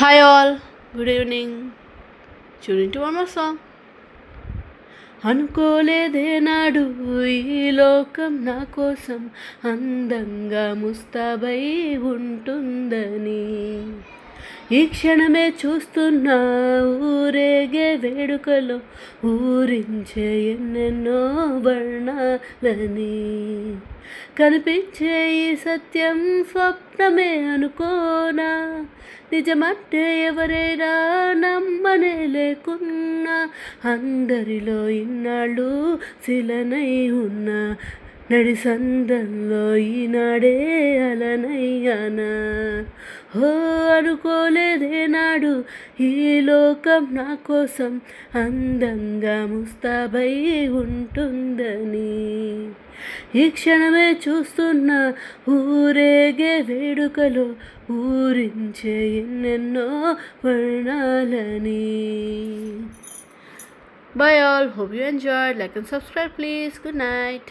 Hi all, good evening. Tune into one more song. అనుకోలేదే నాడు ఈ లోకం నా కోసం అందంగా ముస్తాబై ఉంటుందని. ఈ క్షణమే చూస్తున్నా ఊరేగే వేడుకలో ఊరించే ఎన్నెన్నో వర్ణాలని. కనిపించే ఈ సత్యం స్వప్నమే అనుకోనా, నిజమంటే ఎవరైనా నమ్మనే లేకున్నా, అందరిలో ఇన్నాళ్ళు శిలనై ఉన్నా, నడి సందంలో ఈనాడే అలనయ్యానా. అనుకోలేదే నాడు ఈ లోకం నా కోసం అందంగా ముస్తాబై ఉంటుందని. ఈ క్షణమే చూస్తున్న ఊరేగే వేడుకలో ఊరించే ఎన్నెన్నో వర్ణాలని. Bye all, hope you enjoyed. Like and subscribe please. Good night.